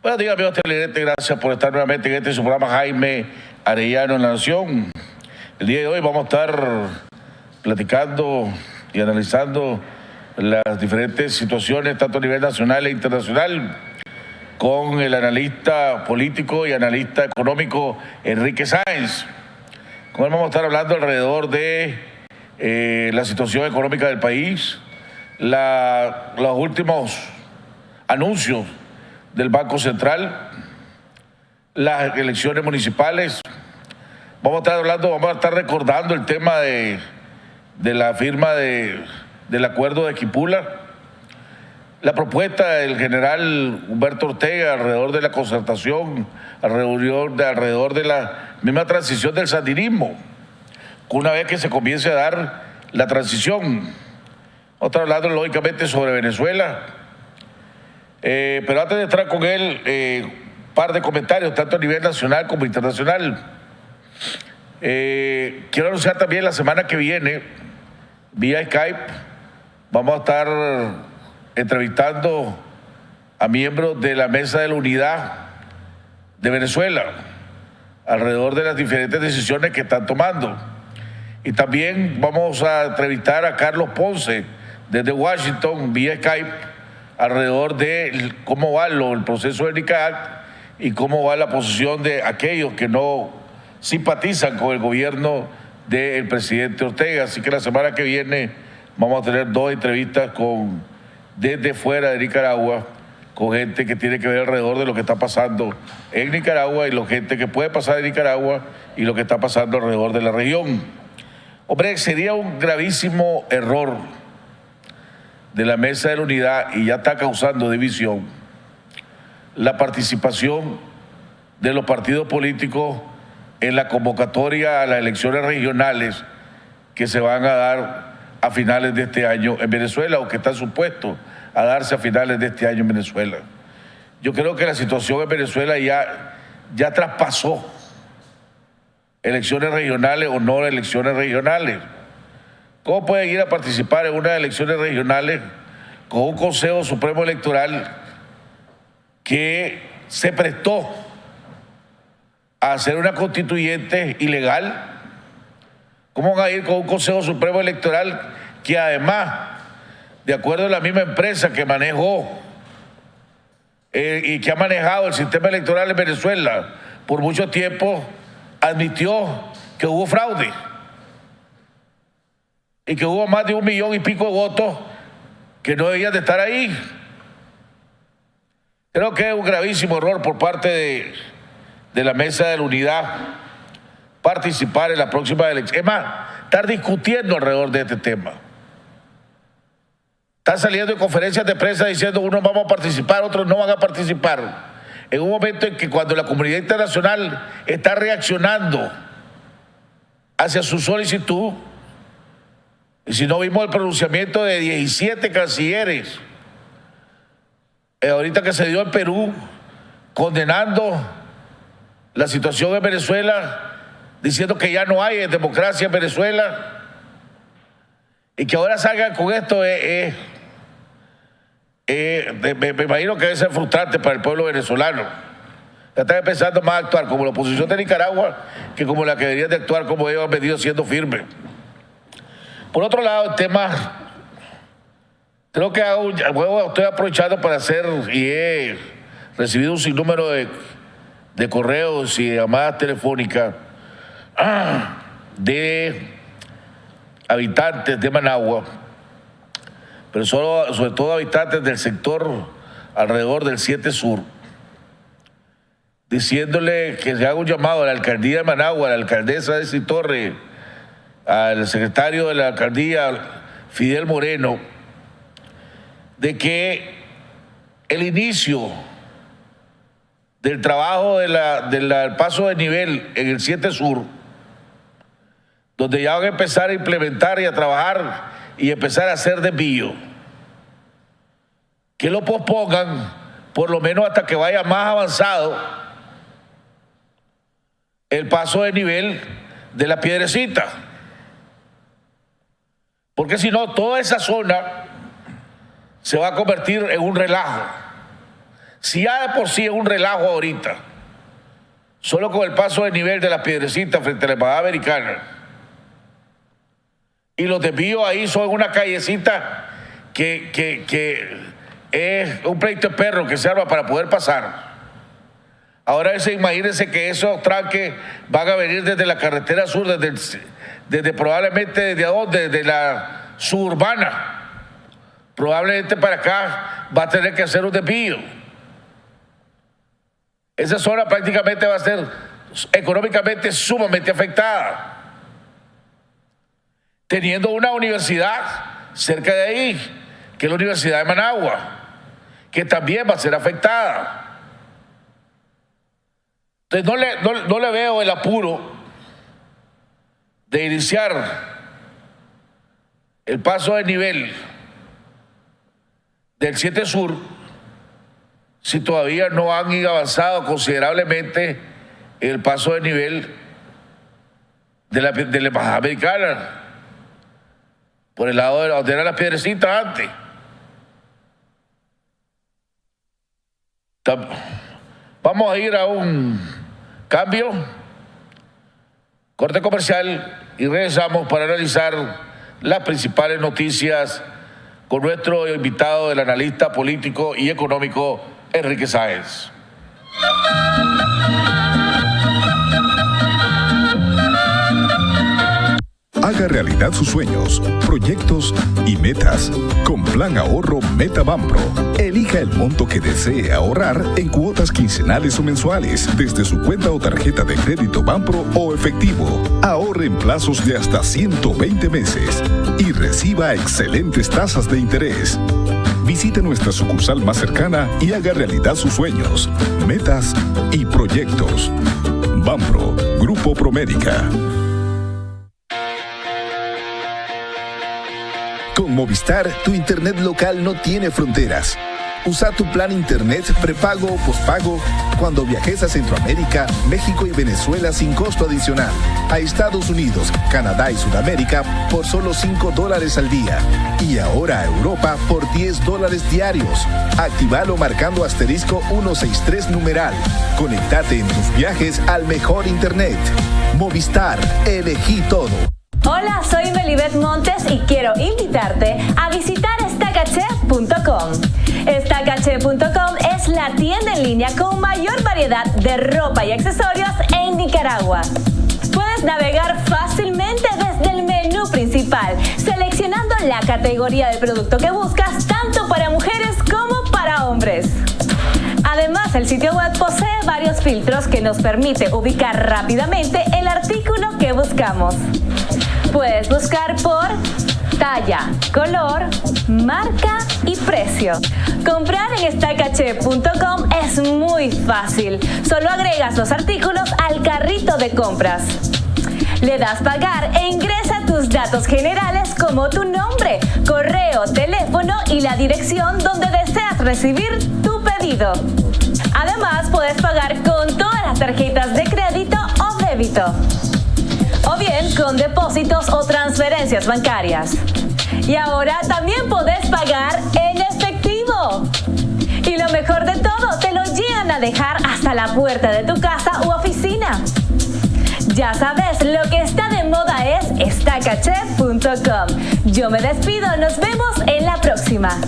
Buenos días, amigos televidentes. Gracias por estar nuevamente en este su programa Jaime Arellano en la Nación. El día de hoy vamos a estar platicando y analizando las diferentes situaciones, tanto a nivel nacional e internacional, con el analista político y analista económico Enrique Sáenz. Con él vamos a estar hablando alrededor de la situación económica del país, los últimos anuncios del Banco Central, las elecciones municipales. Vamos a estar recordando el tema de la firma del acuerdo de Quipula, la propuesta del general Humberto Ortega alrededor de la concertación, alrededor de la misma transición del sandinismo, una vez que se comience a dar la transición. Vamos a estar hablando lógicamente sobre Venezuela, pero antes de entrar con él, un par de comentarios, tanto a nivel nacional como internacional. Quiero anunciar también la semana que viene, vía Skype, vamos a estar entrevistando a miembros de la Mesa de la Unidad de Venezuela alrededor de las diferentes decisiones que están tomando. Y también vamos a entrevistar a Carlos Ponce desde Washington vía Skype alrededor de cómo va el proceso del NICAC y cómo va la posición de aquellos que no simpatizan con el gobierno del presidente Ortega. Así que la semana que viene vamos a tener 2 entrevistas desde fuera de Nicaragua, con gente que tiene que ver alrededor de lo que está pasando en Nicaragua y la gente que puede pasar en Nicaragua y lo que está pasando alrededor de la región. Hombre, sería un gravísimo error de la Mesa de la Unidad, y ya está causando división, la participación de los partidos políticos en la convocatoria a las elecciones regionales que se van a dar a finales de este año en Venezuela, o que están supuestos a darse a finales de este año en Venezuela. Yo creo que la situación en Venezuela ya traspasó elecciones regionales o no elecciones regionales. ¿Cómo pueden ir a participar en unas elecciones regionales con un Consejo Supremo Electoral que se prestó a hacer una constituyente ilegal? ¿Cómo van a ir con un Consejo Supremo Electoral que además, de acuerdo a la misma empresa que manejó y que ha manejado el sistema electoral en Venezuela por mucho tiempo, admitió que hubo fraude y que hubo más de 1,5 millones de votos que no debían de estar ahí? Creo que es un gravísimo error por parte de la Mesa de la Unidad participar en la próxima elección. Es más, estar discutiendo alrededor de este tema. Están saliendo en conferencias de prensa diciendo unos vamos a participar, otros no van a participar. En un momento en que cuando la comunidad internacional está reaccionando hacia su solicitud, y si no vimos el pronunciamiento de 17 cancilleres, ahorita que se dio en Perú, condenando la situación en Venezuela, diciendo que ya no hay democracia en Venezuela, y que ahora salgan con esto, me imagino que debe ser frustrante para el pueblo venezolano. Ya están empezando más a actuar como la oposición de Nicaragua que como la que deberían de actuar como ellos han venido siendo firmes. Por otro lado, el tema, creo que estoy aprovechando para hacer, y he recibido un sinnúmero de correos y llamadas telefónicas de habitantes de Managua, pero sobre todo habitantes del sector alrededor del 7 Sur, diciéndole que se haga un llamado a la alcaldía de Managua, a la alcaldesa de Torre, al secretario de la alcaldía, Fidel Moreno, de que el inicio del trabajo del paso de nivel en el 7 Sur, donde ya van a empezar a implementar y a trabajar y empezar a hacer desvío, que lo pospongan por lo menos hasta que vaya más avanzado el paso de nivel de la Piedrecita. Porque si no, toda esa zona se va a convertir en un relajo. Si ya de por sí es un relajo ahorita, solo con el paso de nivel de las Piedrecitas frente a la Embajada Americana, y los desvíos ahí son una callecita que es un pleito de perro que se arma para poder pasar. Ahora imagínense que esos tranques van a venir desde la carretera sur, desde probablemente desde la suburbana. Probablemente para acá va a tener que hacer un desvío. Esa zona prácticamente va a ser económicamente sumamente afectada. Teniendo una universidad cerca de ahí, que es la Universidad de Managua, que también va a ser afectada. Entonces no le veo el apuro de iniciar el paso de nivel del 7 Sur si todavía no han avanzado considerablemente el paso de nivel de la Embajada Americana por el lado de donde eran las Piedrecitas antes. Vamos a ir a un cambio, corte comercial, y regresamos para analizar las principales noticias con nuestro invitado, el analista político y económico Enrique Sáenz. Haga realidad sus sueños, proyectos y metas con Plan Ahorro Meta Banpro. Elija el monto que desee ahorrar en cuotas quincenales o mensuales desde su cuenta o tarjeta de crédito Banpro o efectivo. Ahorre en plazos de hasta 120 meses y reciba excelentes tasas de interés. Visite nuestra sucursal más cercana y haga realidad sus sueños, metas y proyectos. Banpro, Grupo Promérica. Con Movistar, tu internet local no tiene fronteras. Usa tu plan internet prepago o pospago cuando viajes a Centroamérica, México y Venezuela sin costo adicional. A Estados Unidos, Canadá y Sudamérica por solo $5 al día. Y ahora a Europa por $10 diarios. Actívalo marcando asterisco 163 numeral. Conéctate en tus viajes al mejor internet. Movistar, elegí todo. Hola, soy Melibet Montes y quiero invitarte a visitar estacache.com. Estacache.com es la tienda en línea con mayor variedad de ropa y accesorios en Nicaragua. Puedes navegar fácilmente desde el menú principal, seleccionando la categoría del producto que buscas, tanto para mujeres como para hombres. Además, el sitio web posee varios filtros que nos permite ubicar rápidamente el artículo que buscamos. Puedes buscar por talla, color, marca y precio. Comprar en estacache.com es muy fácil. Solo agregas los artículos al carrito de compras. Le das pagar e ingresa tus datos generales como tu nombre, correo, teléfono y la dirección donde deseas recibir tu pedido. Además, puedes pagar con todas las tarjetas de crédito o débito, o bien con depósitos o transferencias bancarias. Y ahora también podés pagar en efectivo. Y lo mejor de todo, te lo llegan a dejar hasta la puerta de tu casa u oficina. Ya sabes, lo que está de moda es estacache.com. Yo me despido, nos vemos en la próxima.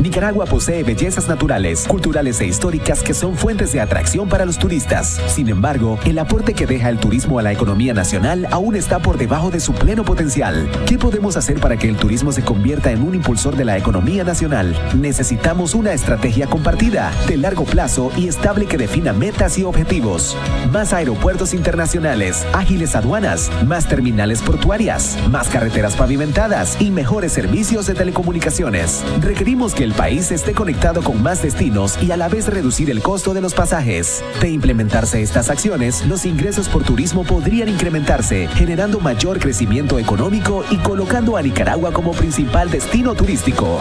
Nicaragua posee bellezas naturales, culturales e históricas que son fuentes de atracción para los turistas. Sin embargo, el aporte que deja el turismo a la economía nacional aún está por debajo de su pleno potencial. ¿Qué podemos hacer para que el turismo se convierta en un impulsor de la economía nacional? Necesitamos una estrategia compartida, de largo plazo y estable que defina metas y objetivos. Más aeropuertos internacionales, ágiles aduanas, más terminales portuarias, más carreteras pavimentadas y mejores servicios de telecomunicaciones. Requerimos que el país esté conectado con más destinos y a la vez reducir el costo de los pasajes. De implementarse estas acciones, los ingresos por turismo podrían incrementarse, generando mayor crecimiento económico y colocando a Nicaragua como principal destino turístico.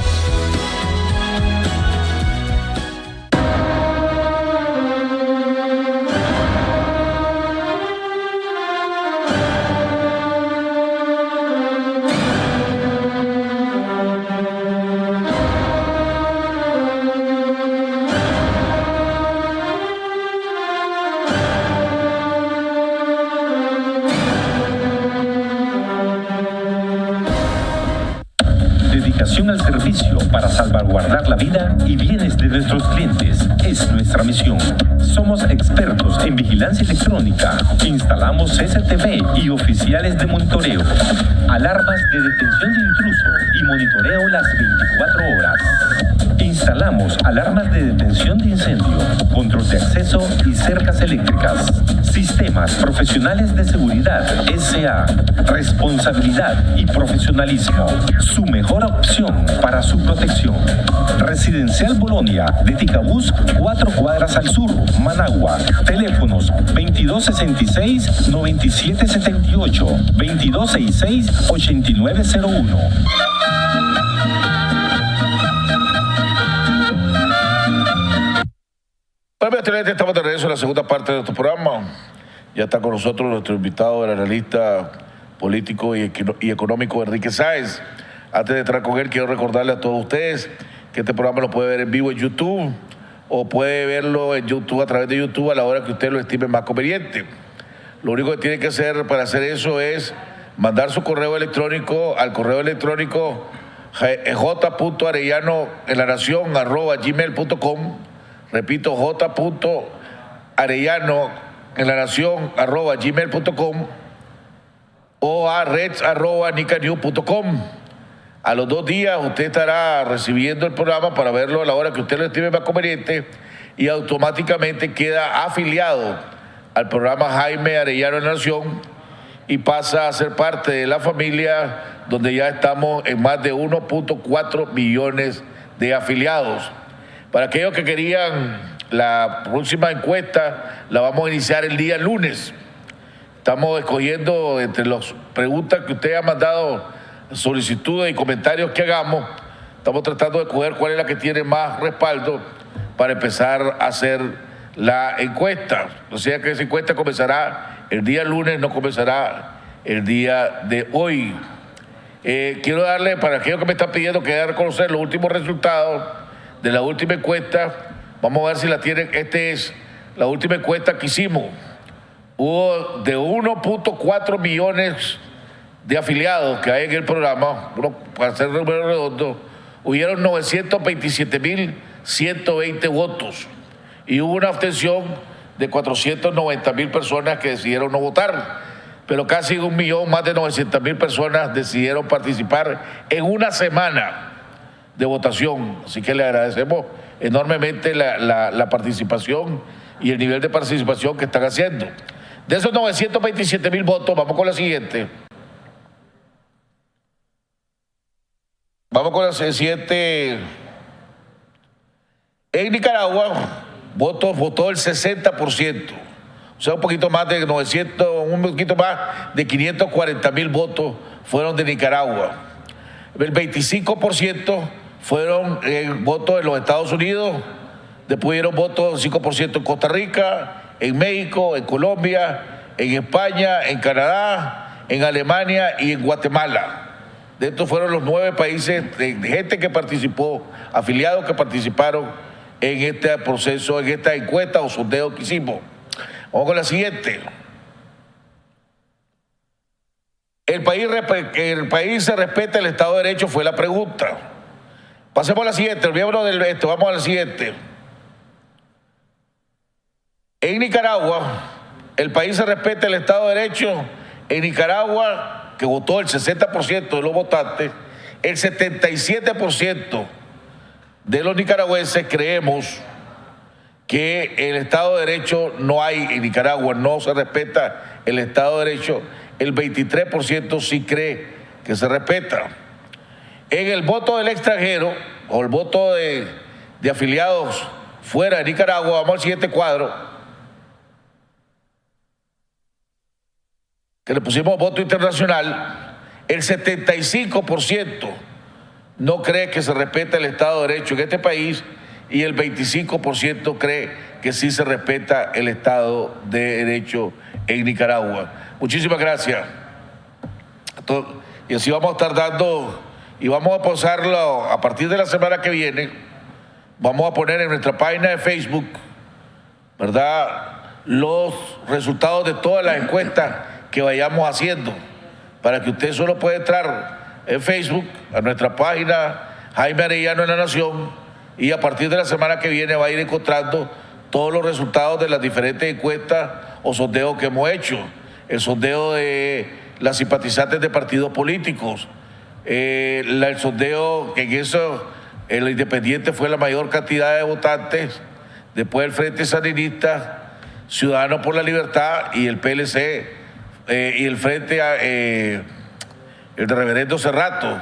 dedicación al servicio para salvaguardar la vida y bienes de nuestros clientes es nuestra misión. Somos expertos en vigilancia electrónica. Instalamos CCTV y oficiales de monitoreo, alarmas de detención de intruso y monitoreo las 24 horas. Instalamos alarmas de detención de incendio, control de acceso y cercas eléctricas. Sistemas Profesionales de Seguridad S.A. Responsabilidad y profesionalismo. Su mejor opción para su protección. Residencial Bolonia de Ticabús, 4 cuadras al sur, Managua. Teléfonos 2266-9778, 2266-8901. Bueno, estamos de regreso en la segunda parte de nuestro programa. Ya está con nosotros nuestro invitado, el analista político y económico Enrique Sáez. Antes de entrar con él, quiero recordarle a todos ustedes que este programa lo puede ver en vivo en YouTube o puede verlo en YouTube a través de YouTube a la hora que usted lo estime más conveniente. Lo único que tiene que hacer para hacer eso es mandar su correo electrónico al correo electrónico j.arellano@gmail.com. Repito, j.arellano@gmail.com o a reds@nicanews.com. A los 2 días usted estará recibiendo el programa para verlo a la hora que usted lo estime más conveniente y automáticamente queda afiliado al programa Jaime Arellano en la Nación y pasa a ser parte de la familia donde ya estamos en más de 1.4 millones de afiliados. Para aquellos que querían la próxima encuesta, la vamos a iniciar el día lunes. Estamos escogiendo entre las preguntas que usted ha mandado, solicitudes y comentarios que hagamos, estamos tratando de escoger cuál es la que tiene más respaldo para empezar a hacer la encuesta. O sea que esa encuesta comenzará el día lunes, no comenzará el día de hoy. Quiero darle, para aquellos que me están pidiendo que dé a conocer los últimos resultados de la última encuesta, vamos a ver si la tienen. Esta es la última encuesta que hicimos. Hubo de 1.4 millones de afiliados que hay en el programa, para hacer el número redondo, hubieron 927.120 votos y hubo una abstención de 490.000 personas que decidieron no votar, pero casi 1 millón, más de 900.000 personas decidieron participar en una semana de votación. Así que le agradecemos enormemente la participación y el nivel de participación que están haciendo. De esos 927.000 votos, vamos con la siguiente. Vamos con la siguiente. En Nicaragua votó el 60%, o sea, un poquito más de 540.000 votos fueron de Nicaragua. El 25% fueron votos en los Estados Unidos, después dieron votos 5% en Costa Rica, en México, en Colombia, en España, en Canadá, en Alemania y en Guatemala. De estos fueron los 9 países de gente que participó, afiliados que participaron en este proceso, en esta encuesta o sondeo que hicimos. Vamos con la siguiente. El país se respeta el Estado de Derecho, fue la pregunta. Pasemos a la siguiente, olvidémonos de esto, vamos a la siguiente. En Nicaragua, el país se respeta el Estado de Derecho. En Nicaragua, que votó el 60% de los votantes, el 77% de los nicaragüenses creemos que el Estado de Derecho no hay en Nicaragua, no se respeta el Estado de Derecho. El 23% sí cree que se respeta. En el voto del extranjero o el voto de afiliados fuera de Nicaragua, vamos al siguiente cuadro, que le pusimos voto internacional, el 75% no cree que se respeta el Estado de Derecho en este país y el 25% cree que sí se respeta el Estado de Derecho en Nicaragua. Muchísimas gracias. Y así vamos a estar dando, y vamos a posarlo a partir de la semana que viene, vamos a poner en nuestra página de Facebook, ¿verdad?, los resultados de todas las encuestas que vayamos haciendo, para que usted solo pueda entrar en Facebook, a nuestra página Jaime Arellano en La Nación, y a partir de la semana que viene va a ir encontrando todos los resultados de las diferentes encuestas o sondeos que hemos hecho. El sondeo de las simpatizantes de partidos políticos, el sondeo que en eso el Independiente fue la mayor cantidad de votantes, después el Frente Sandinista, Ciudadanos por la Libertad y el PLC y el Frente, el de Reverendo Cerrato,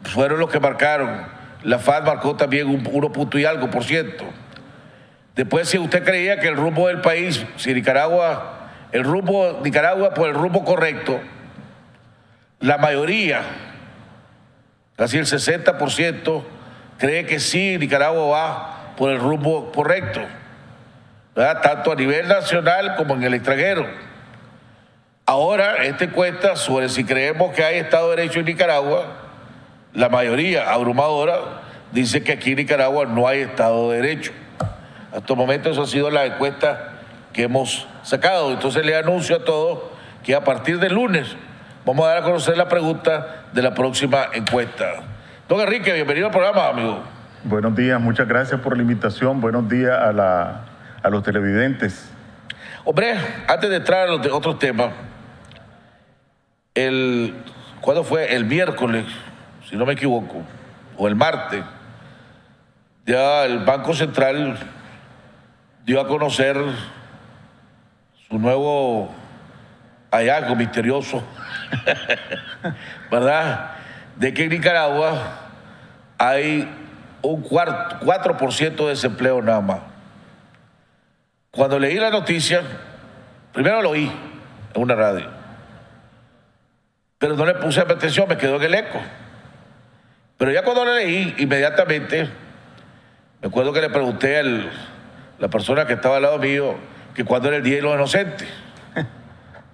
fueron los que marcaron. La FAD marcó también un 1 punto y algo %. Después, si usted creía que el rumbo del país, si Nicaragua, Nicaragua por el rumbo correcto, la mayoría, casi el 60%, cree que sí, Nicaragua va por el rumbo correcto, ¿verdad? Tanto a nivel nacional como en el extranjero. Ahora, esta encuesta sobre si creemos que hay Estado de Derecho en Nicaragua, la mayoría abrumadora dice que aquí en Nicaragua no hay Estado de Derecho. Hasta el momento eso ha sido la encuesta que hemos sacado. Entonces le anuncio a todos que a partir del lunes vamos a dar a conocer la pregunta de la próxima encuesta. Don Enrique, bienvenido al programa, amigo. Buenos días, muchas gracias por la invitación. Buenos días a los televidentes. Hombre, antes de entrar a los otros temas, ¿cuándo fue? El miércoles, si no me equivoco, o el martes, ya el Banco Central dio a conocer su nuevo hallazgo misterioso, ¿verdad? De que en Nicaragua hay un 4% de desempleo nada más. Cuando leí la noticia, primero lo oí en una radio, pero no le puse atención, me quedó en el eco. Pero ya cuando lo leí, inmediatamente, me acuerdo que le pregunté a la persona que estaba al lado mío que cuándo era el Día de los Inocentes,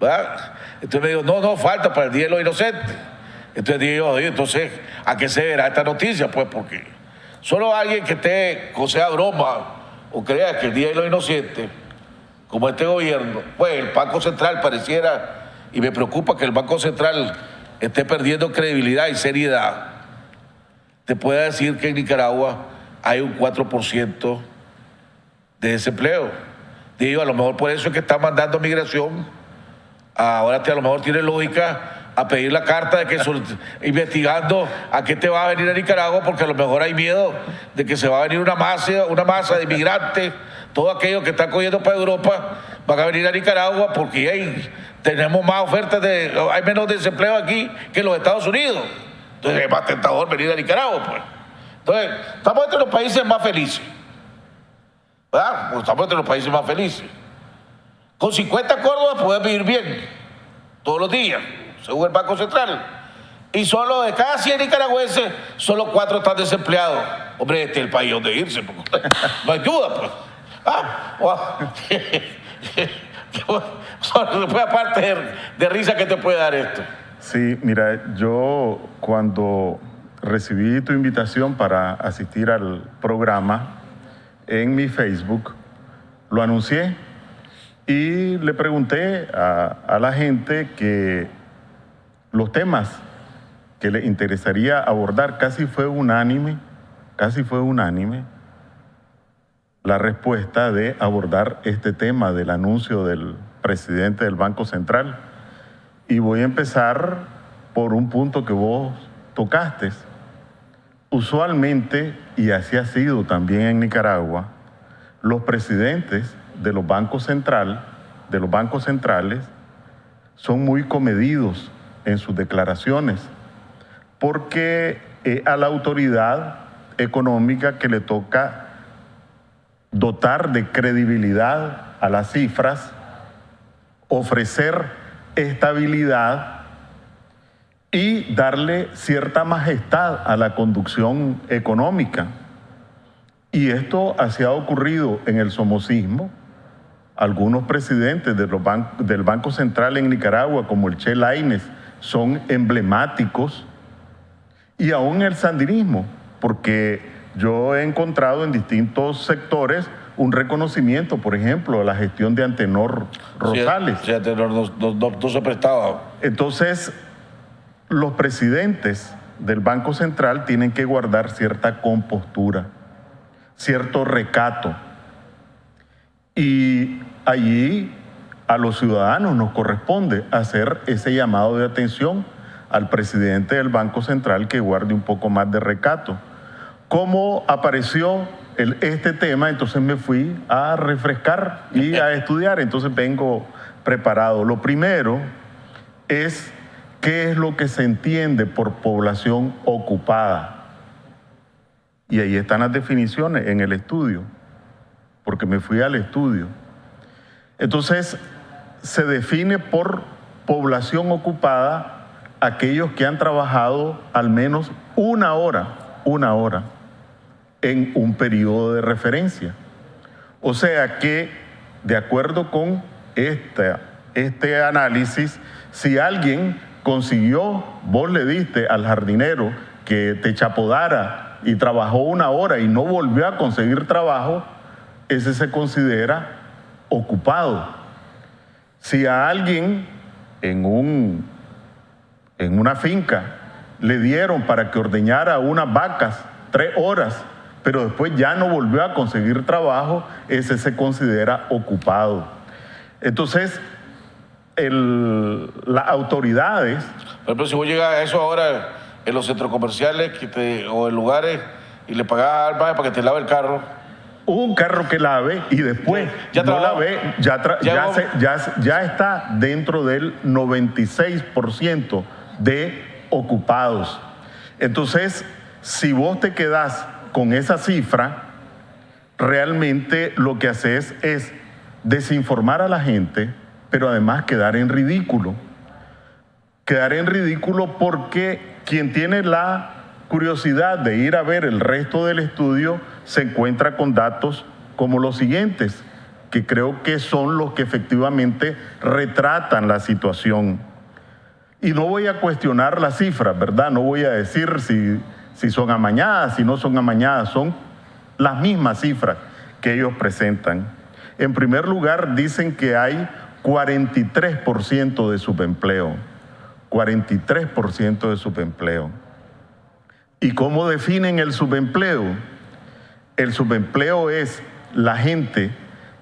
¿verdad? Entonces me dijo, no, falta para el Día de los Inocentes. Entonces dije yo, entonces, ¿a qué se verá esta noticia? Pues porque solo alguien que esté, o sea, broma, o crea que el Día de los Inocentes, como este gobierno, pues el Banco Central pareciera, y me preocupa que el Banco Central esté perdiendo credibilidad y seriedad, te pueda decir que en Nicaragua hay un 4% de desempleo. Digo, a lo mejor por eso es que está mandando migración. Ahora a lo mejor tiene lógica a pedir la carta de que investigando a qué te va a venir a Nicaragua, porque a lo mejor hay miedo de que se va a venir una masa de inmigrantes, todos aquellos que están cogiendo para Europa van a venir a Nicaragua porque tenemos más ofertas, hay menos desempleo aquí que en los Estados Unidos. Entonces es más tentador venir a Nicaragua, pues. Entonces, estamos entre los países más felices, ¿verdad? Pues estamos entre los países más felices. Con 50 córdobas puedes vivir bien todos los días, según el Banco Central. Y solo de cada 100 nicaragüenses, solo 4 están desempleados. Hombre, este es el país donde irse, porque no hay duda, pues. Después, aparte de risa, ¿qué te puede dar esto? Sí, mira, yo cuando recibí tu invitación para asistir al programa en mi Facebook, lo anuncié y le pregunté a la gente que los temas que le interesaría abordar, casi fue unánime la respuesta de abordar este tema del anuncio del presidente del Banco Central. Y voy a empezar por un punto que vos tocaste. Usualmente, y así ha sido también en Nicaragua, los presidentes de los bancos centrales son muy comedidos en sus declaraciones, porque a la autoridad económica que le toca dotar de credibilidad a las cifras, ofrecer estabilidad y darle cierta majestad a la conducción económica. Y esto así ha ocurrido en el somocismo. Algunos presidentes del Banco Central en Nicaragua, como el Che Lainez, son emblemáticos, y aún el sandinismo, porque yo he encontrado en distintos sectores un reconocimiento, por ejemplo, a la gestión de Antenor Rosales. Sí, Antenor no se prestaba. Entonces, los presidentes del Banco Central tienen que guardar cierta compostura, cierto recato. Y allí a los ciudadanos nos corresponde hacer ese llamado de atención al presidente del Banco Central que guarde un poco más de recato. ¿Cómo apareció este tema? Entonces me fui a refrescar y a estudiar, entonces vengo preparado. Lo primero es qué es lo que se entiende por población ocupada. Y ahí están las definiciones en el estudio, porque me fui al estudio. Entonces, se define por población ocupada aquellos que han trabajado al menos una hora en un periodo de referencia. O sea que, de acuerdo con este análisis, si alguien consiguió, vos le diste al jardinero que te chapodara y trabajó una hora y no volvió a conseguir trabajo, ese se considera ocupado. Si a alguien en una finca le dieron para que ordeñara unas vacas 3 horas, pero después ya no volvió a conseguir trabajo, ese se considera ocupado. Entonces, las autoridades... Por ejemplo, si vos llegas a eso ahora en los centros comerciales o en lugares y le pagás al maje para que te lave el carro. Un carro que lave y después no lave, ya está dentro del 96% de ocupados. Entonces, si vos te quedás con esa cifra, realmente lo que haces es desinformar a la gente, pero además quedar en ridículo. Quedar en ridículo porque quien tiene la curiosidad de ir a ver el resto del estudio se encuentra con datos como los siguientes, que creo que son los que efectivamente retratan la situación. Y no voy a cuestionar las cifras, ¿verdad? No voy a decir si son amañadas, si no son amañadas, son las mismas cifras que ellos presentan. En primer lugar, dicen que hay 43% de subempleo. 43% de subempleo. ¿Y cómo definen el subempleo? El subempleo es la gente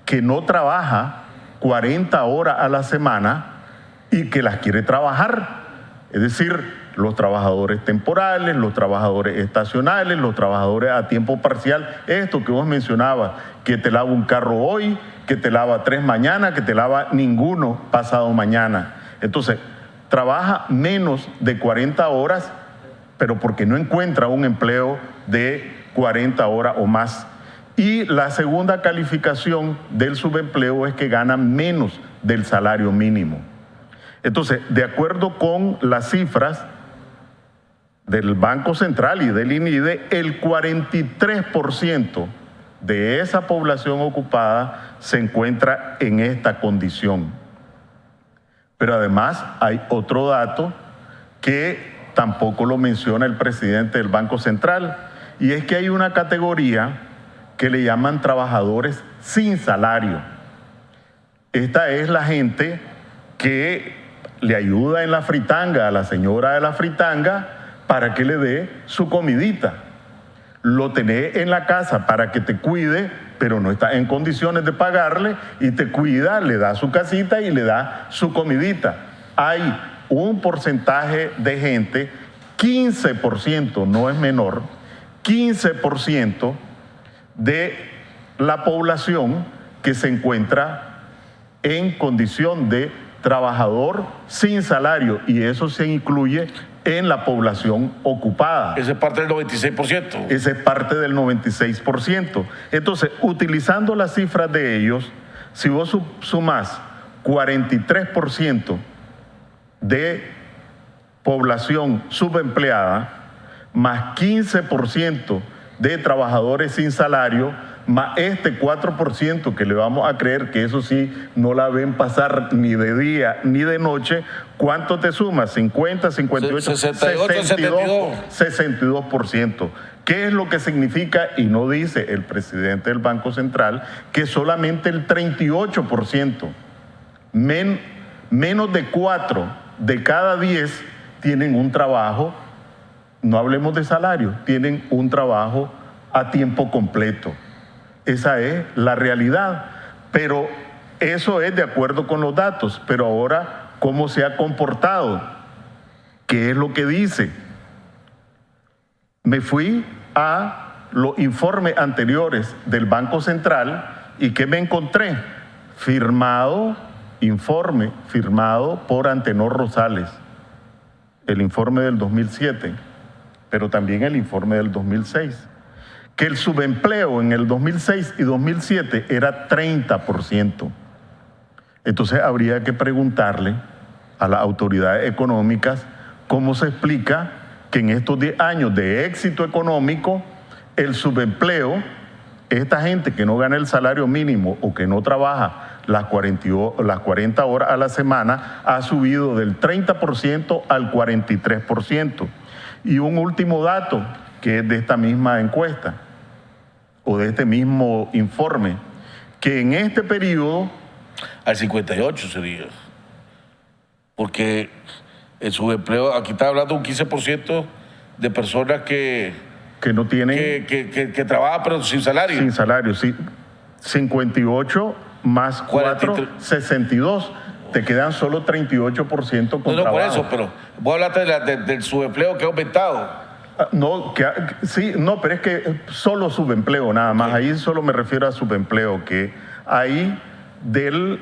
que no trabaja 40 horas a la semana y que las quiere trabajar. Es decir, los trabajadores temporales, los trabajadores estacionales, los trabajadores a tiempo parcial. Esto que vos mencionabas, que te lava un carro hoy, que te lava 3 mañana, que te lava ninguno pasado mañana. Entonces, trabaja menos de 40 horas, pero porque no encuentra un empleo de 40 horas o más. Y la segunda calificación del subempleo es que gana menos del salario mínimo. Entonces, de acuerdo con las cifras del Banco Central y del INIDE, el 43% de esa población ocupada se encuentra en esta condición. Pero además hay otro dato que tampoco lo menciona el presidente del Banco Central, y es que hay una categoría que le llaman trabajadores sin salario. Esta es la gente que le ayuda en la fritanga a la señora de la fritanga para que le dé su comidita. Lo tenés en la casa para que te cuide, pero no está en condiciones de pagarle y te cuida, le da su casita y le da su comidita. Hay un porcentaje de gente, 15%, no es menor, 15% de la población que se encuentra en condición de trabajador sin salario, y eso se incluye en la población ocupada. Esa es parte del 96%. Esa es parte del 96%. Entonces, utilizando las cifras de ellos, si vos sumás 43% de población subempleada, más 15% de trabajadores sin salario, más este 4% que le vamos a creer que eso sí no la ven pasar ni de día ni de noche, ¿cuánto te suma? 50, 58, 62%. ¿Qué es lo que significa? Y no dice el presidente del Banco Central que solamente el 38%, menos de 4 de cada 10 tienen un trabajo no hablemos de salario, tienen un trabajo a tiempo completo. Esa es la realidad, pero eso es de acuerdo con los datos. Pero ahora, ¿cómo se ha comportado? ¿Qué es lo que dice? Me fui a los informes anteriores del Banco Central y ¿qué me encontré? Informe firmado por Antenor Rosales, el informe del 2007, pero también el informe del 2006, que el subempleo en el 2006 y 2007 era 30%. Entonces habría que preguntarle a las autoridades económicas cómo se explica que en estos 10 años de éxito económico, el subempleo, esta gente que no gana el salario mínimo o que no trabaja las 40 horas a la semana, ha subido del 30% al 43%. Y un último dato, que es de esta misma encuesta, o de este mismo informe, que en este periodo... Al 58 sería. Porque el subempleo, aquí está hablando de un 15% de personas que no tienen... Que trabajan pero sin salario. Sin salario, sí. 58 más 4, 43. 62. Te quedan solo 38% con trabajo. No, por eso, pero vos hablaste del subempleo que ha aumentado. Sí, pero es que solo subempleo nada más. Ahí solo me refiero a subempleo, que hay del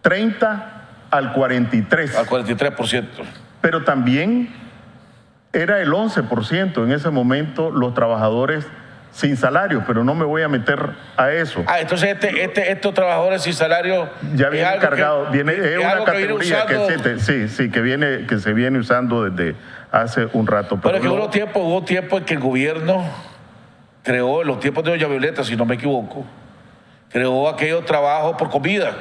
30 al 43. Al 43%. Pero también era el 11% en ese momento los trabajadores sin salario, pero no me voy a meter a eso. Entonces estos trabajadores sin salario ya viene cargado, es una categoría que se viene usando desde hace un rato. Pero que hubo tiempo en que el gobierno creó, en los tiempos de Doña Violeta, si no me equivoco, creó aquellos trabajos por comida,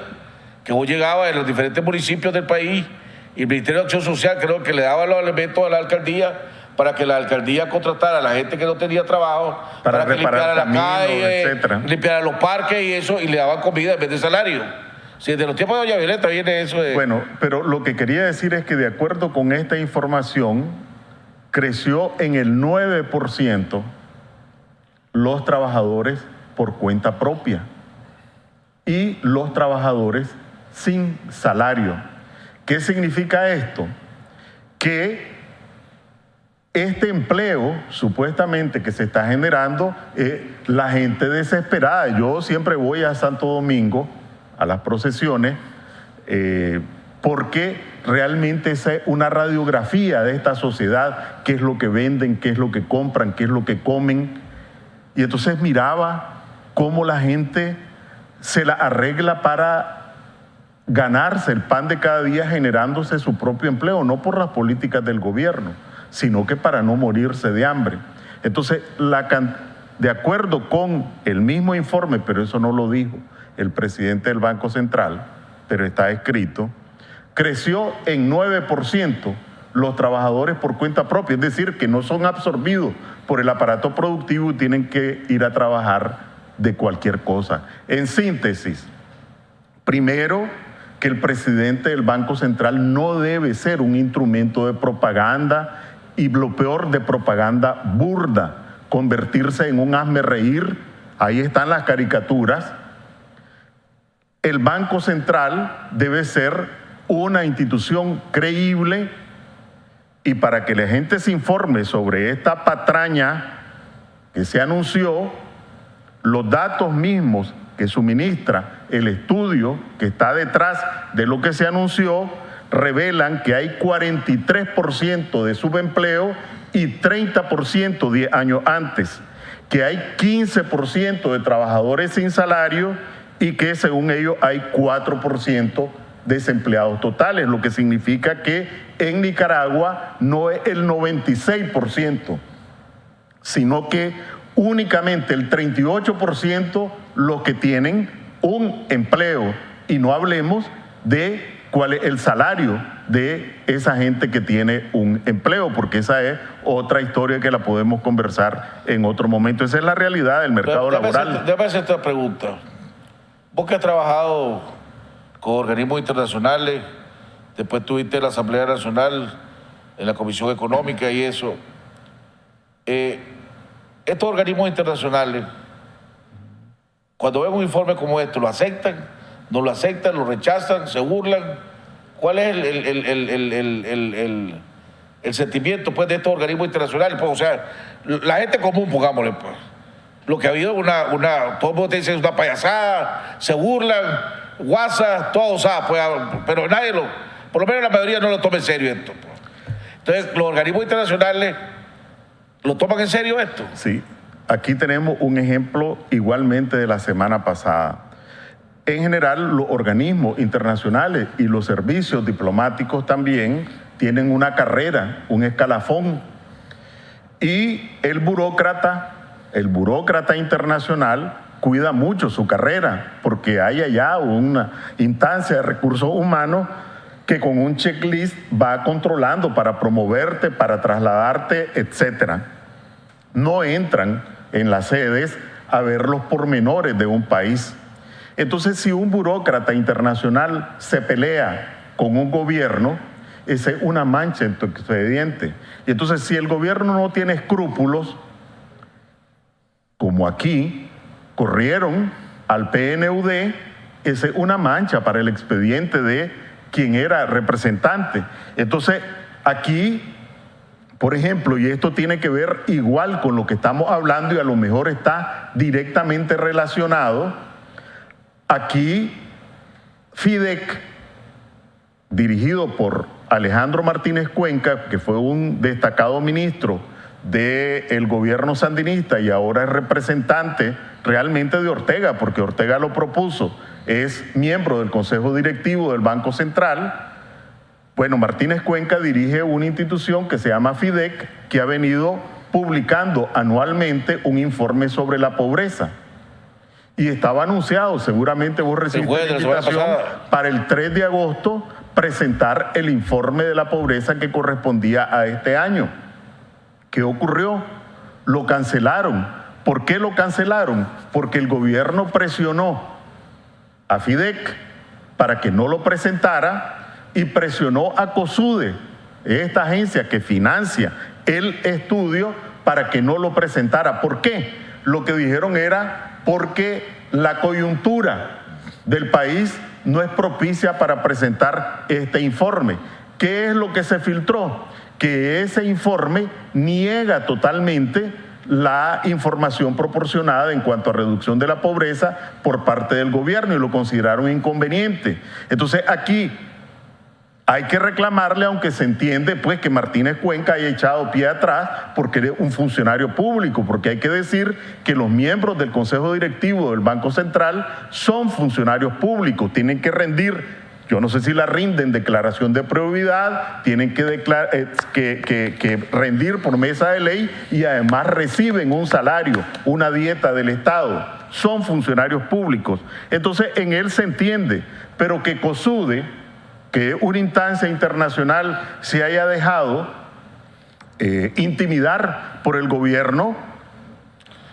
que vos llegabas en los diferentes municipios del país y el Ministerio de Acción Social creo que le daba los elementos a la alcaldía para que la alcaldía contratara a la gente que no tenía trabajo, para que limpiara la calle, limpiara los parques y eso, y le daban comida en vez de salario. Si desde los tiempos de Doña Violeta viene eso de... Bueno, pero lo que quería decir es que de acuerdo con esta información, creció en el 9% los trabajadores por cuenta propia y los trabajadores sin salario. ¿Qué significa esto? Que este empleo, supuestamente, que se está generando, la gente desesperada. Yo siempre voy a Santo Domingo, a las procesiones, porque realmente esa es una radiografía de esta sociedad, qué es lo que venden, qué es lo que compran, qué es lo que comen. Y entonces miraba cómo la gente se la arregla para ganarse el pan de cada día generándose su propio empleo, no por las políticas del gobierno, sino que para no morirse de hambre. Entonces, de acuerdo con el mismo informe, pero eso no lo dijo el presidente del Banco Central, pero está escrito, creció en 9% los trabajadores por cuenta propia, es decir, que no son absorbidos por el aparato productivo y tienen que ir a trabajar de cualquier cosa. En síntesis, primero, que el presidente del Banco Central no debe ser un instrumento de propaganda y lo peor de propaganda burda, convertirse en un hazme reír. Ahí están las caricaturas. El Banco Central debe ser una institución creíble y para que la gente se informe sobre esta patraña que se anunció, los datos mismos que suministra el estudio que está detrás de lo que se anunció revelan que hay 43% de subempleo y 30% 10 años antes, que hay 15% de trabajadores sin salario y que según ellos hay 4% desempleados totales, lo que significa que en Nicaragua no es el 96%, sino que únicamente el 38% los que tienen un empleo, y no hablemos de cuál es el salario de esa gente que tiene un empleo, porque esa es otra historia que la podemos conversar en otro momento. Esa es la realidad del mercado laboral. Déjame hacer esta pregunta. Vos que has trabajado con organismos internacionales, después tuviste la Asamblea Nacional en la Comisión Económica y eso, estos organismos internacionales, cuando ven un informe como este, ¿lo aceptan? ¿No lo aceptan? ¿Lo rechazan? ¿Se burlan? ¿Cuál es el sentimiento pues, de estos organismos internacionales? Pues, o sea, la gente común, pongámosle, pues, lo que ha habido todo el mundo dice es una payasada, se burlan, WhatsApp, todo, o sea, pues, pero nadie por lo menos la mayoría no lo toma en serio esto. Pues. Entonces, los organismos internacionales lo toman en serio esto. Sí, aquí tenemos un ejemplo igualmente de la semana pasada. En general, los organismos internacionales y los servicios diplomáticos también tienen una carrera, un escalafón. Y el burócrata internacional cuida mucho su carrera, porque hay allá una instancia de recursos humanos que con un checklist va controlando para promoverte, para trasladarte, etc. No entran en las sedes a ver los pormenores de un país. Entonces, si un burócrata internacional se pelea con un gobierno, esa es una mancha en tu expediente. Y entonces, si el gobierno no tiene escrúpulos, como aquí, corrieron al PNUD, esa es una mancha para el expediente de quien era representante. Entonces, aquí, por ejemplo, y esto tiene que ver igual con lo que estamos hablando y a lo mejor está directamente relacionado, aquí, FIDEC, dirigido por Alejandro Martínez Cuenca, que fue un destacado ministro del gobierno sandinista y ahora es representante realmente de Ortega, porque Ortega lo propuso, es miembro del Consejo Directivo del Banco Central. Bueno, Martínez Cuenca dirige una institución que se llama FIDEC, que ha venido publicando anualmente un informe sobre la pobreza. Y estaba anunciado, seguramente vos recibiste la invitación para el 3 de agosto presentar el informe de la pobreza que correspondía a este año. ¿Qué ocurrió? Lo cancelaron. ¿Por qué lo cancelaron? Porque el gobierno presionó a FIDEC para que no lo presentara y presionó a COSUDE, esta agencia que financia el estudio, para que no lo presentara. ¿Por qué? Lo que dijeron era porque la coyuntura del país no es propicia para presentar este informe. ¿Qué es lo que se filtró? Que ese informe niega totalmente la información proporcionada en cuanto a reducción de la pobreza por parte del gobierno y lo consideraron inconveniente. Entonces aquí hay que reclamarle, aunque se entiende pues que Martínez Cuenca haya echado pie atrás porque es un funcionario público, porque hay que decir que los miembros del Consejo Directivo del Banco Central son funcionarios públicos, tienen que rendir, yo no sé si la rinden, declaración de probidad, tienen que rendir por mesa de ley y además reciben un salario, una dieta del Estado, son funcionarios públicos. Entonces en él se entiende, pero que COSUDE, que una instancia internacional se haya dejado intimidar por el gobierno,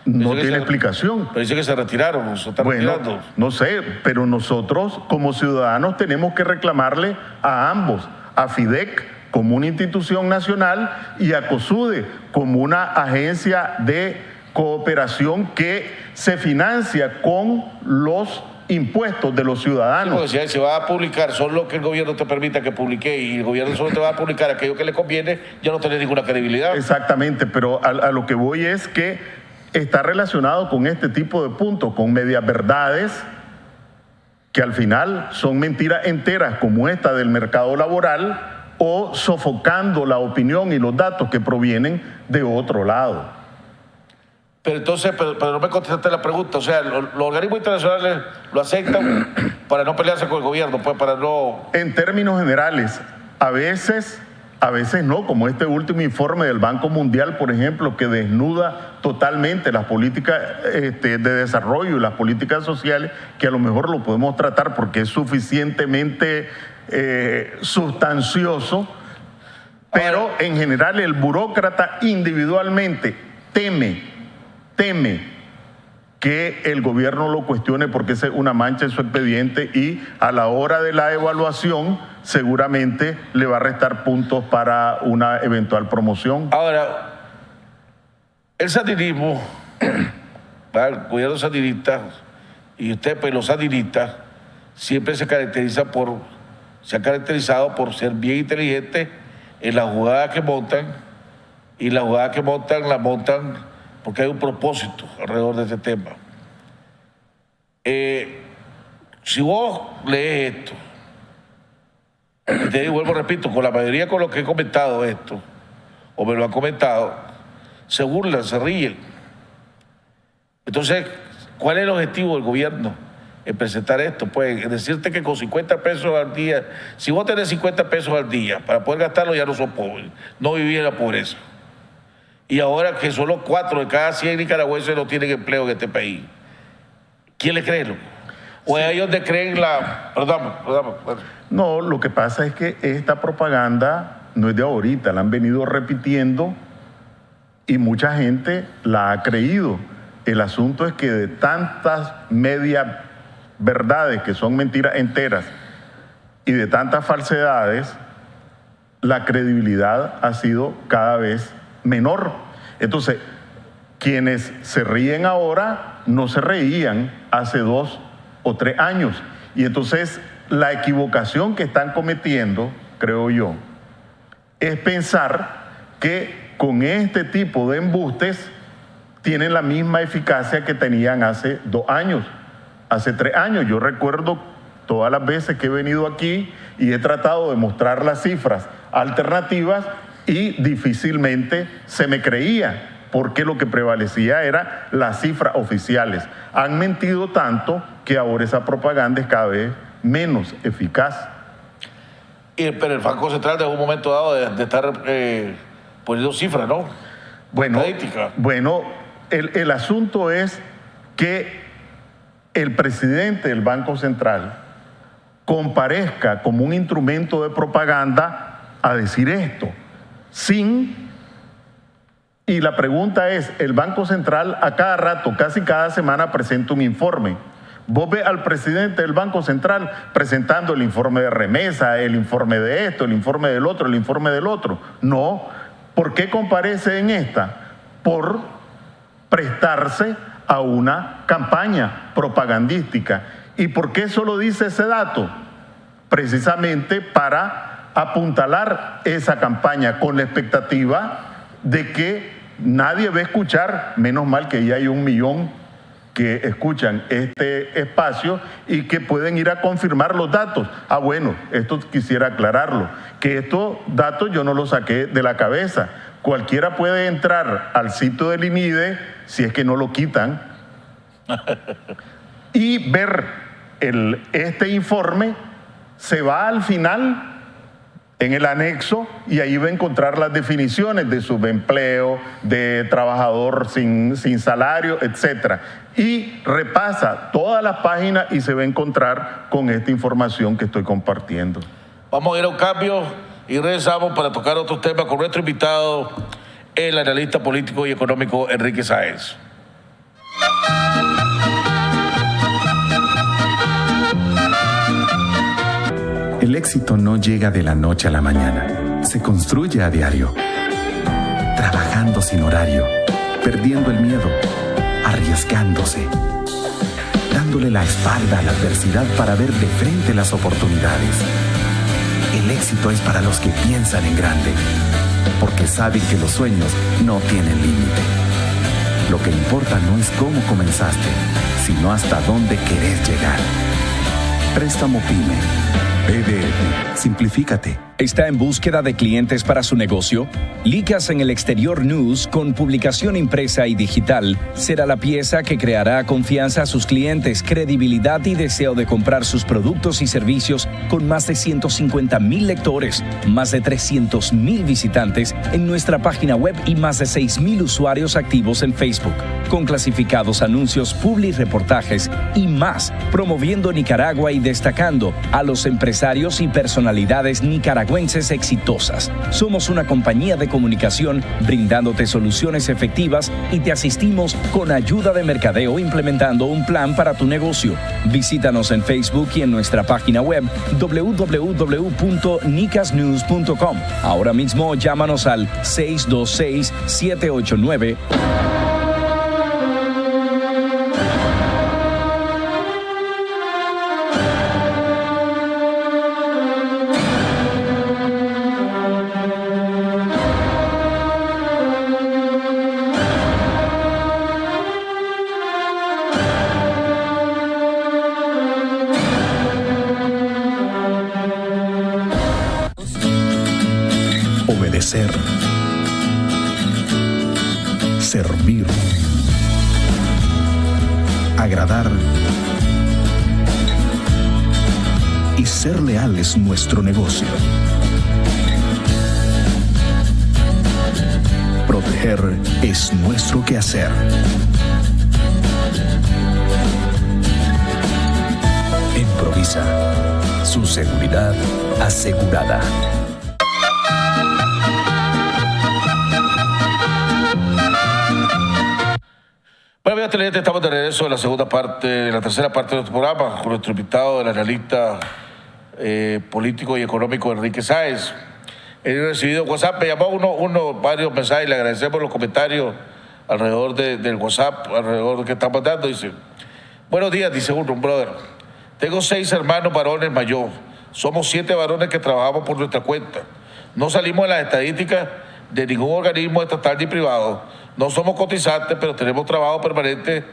no tiene explicación. Pero dice que se retiraron, se están retirando. No sé, pero nosotros como ciudadanos tenemos que reclamarle a ambos, a FIDEC como una institución nacional y a COSUDE como una agencia de cooperación que se financia con los impuestos de los ciudadanos. Sí, si se va a publicar solo lo que el gobierno te permita que publique y el gobierno solo te va a publicar aquello que le conviene, ya no tenés ninguna credibilidad. Exactamente, pero a lo que voy es que está relacionado con este tipo de puntos, con medias verdades que al final son mentiras enteras como esta del mercado laboral o sofocando la opinión y los datos que provienen de otro lado. Pero entonces, pero no me contestaste la pregunta, o sea, los organismos internacionales lo aceptan para no pelearse con el gobierno, pues para no... En términos generales, a veces no, como este último informe del Banco Mundial, por ejemplo, que desnuda totalmente las políticas de desarrollo y las políticas sociales, que a lo mejor lo podemos tratar porque es suficientemente sustancioso, pero en general el burócrata individualmente teme que el gobierno lo cuestione porque es una mancha en su expediente y a la hora de la evaluación seguramente le va a restar puntos para una eventual promoción. Ahora, el sandinismo, el gobierno sandinista, y usted, pues los sandinistas, siempre se han caracterizado por ser bien inteligentes en la jugada que montan, y la jugada que montan la montan porque hay un propósito alrededor de este tema. Si vos lees esto, y te digo, vuelvo, repito, con la mayoría con lo que he comentado esto, o me lo han comentado, se burlan, se ríen. Entonces, ¿cuál es el objetivo del gobierno en presentar esto? Pues decirte que con 50 pesos al día, si vos tenés 50 pesos al día, para poder gastarlo ya no sos pobres, no vivís en la pobreza. Y ahora que solo 4 de cada 100 nicaragüenses no tienen empleo en este país, ¿quién le cree? ¿O es ahí donde creen la...? Perdón. No, lo que pasa es que esta propaganda no es de ahorita, la han venido repitiendo y mucha gente la ha creído. El asunto es que de tantas medias verdades que son mentiras enteras y de tantas falsedades, la credibilidad ha sido cada vez menor. Entonces, quienes se ríen ahora no se reían hace 2 o 3 años. Y entonces la equivocación que están cometiendo, creo yo, es pensar que con este tipo de embustes tienen la misma eficacia que tenían hace 2 años, hace 3 años. Yo recuerdo todas las veces que he venido aquí y he tratado de mostrar las cifras alternativas y difícilmente se me creía, porque lo que prevalecía era las cifras oficiales. Han mentido tanto que ahora esa propaganda es cada vez menos eficaz. Pero el Banco Central en un momento dado de estar poniendo cifras, ¿no? Bueno, el asunto es que el presidente del Banco Central comparezca como un instrumento de propaganda a decir esto, y la pregunta es, el Banco Central a cada rato, casi cada semana presenta un informe. Vos ves al presidente del Banco Central presentando el informe de remesa, el informe de esto, el informe del otro, el informe del otro. No. ¿Por qué comparece en esta? Por prestarse a una campaña propagandística. ¿Y por qué solo dice ese dato? Precisamente para apuntalar esa campaña con la expectativa de que nadie va a escuchar, menos mal que ya hay 1 millón que escuchan este espacio y que pueden ir a confirmar los datos. Bueno, esto quisiera aclararlo, que estos datos yo no los saqué de la cabeza. Cualquiera puede entrar al sitio del INIDE, si es que no lo quitan, y ver este informe. Se va al final en el anexo y ahí va a encontrar las definiciones de subempleo, de trabajador sin salario, etc. Y repasa todas las páginas y se va a encontrar con esta información que estoy compartiendo. Vamos a ir a un cambio y regresamos para tocar otros temas con nuestro invitado, el analista político y económico Enrique Sáenz. El éxito no llega de la noche a la mañana. Se construye a diario. Trabajando sin horario. Perdiendo el miedo. Arriesgándose. Dándole la espalda a la adversidad para ver de frente las oportunidades. El éxito es para los que piensan en grande. Porque saben que los sueños no tienen límite. Lo que importa no es cómo comenzaste, sino hasta dónde querés llegar. Préstamo PYME. BDF. Simplifícate. ¿Está en búsqueda de clientes para su negocio? Licas en el Exterior News, con publicación impresa y digital, será la pieza que creará confianza a sus clientes, credibilidad y deseo de comprar sus productos y servicios con más de 150,000 lectores, más de 300,000 visitantes en nuestra página web y más de 6,000 usuarios activos en Facebook. con clasificados, anuncios, publireportajes y más, promoviendo Nicaragua y destacando a los empresarios y personalidades nicaragüenses exitosas. Somos una compañía de comunicación brindándote soluciones efectivas y te asistimos con ayuda de mercadeo implementando un plan para tu negocio. Visítanos en Facebook y en nuestra página web www.nicasnews.com. Ahora mismo llámanos al 626-789. Obedecer, servir, agradar y ser leal es nuestro negocio. Proteger es nuestro quehacer. Improvisa, su seguridad asegurada. Bueno, amigos televidentes, estamos de regreso en la segunda parte, en la tercera parte de nuestro programa, con nuestro invitado, el analista político y económico Enrique Sáez. He recibido WhatsApp, me llamó varios mensajes, le agradecemos los comentarios alrededor del WhatsApp, alrededor de que estamos dando. Dice, buenos días, dice un brother. Tengo 6 hermanos varones mayor. Somos 7 varones que trabajamos por nuestra cuenta. No salimos en las estadísticas de ningún organismo estatal ni privado. No somos cotizantes, pero tenemos trabajo permanente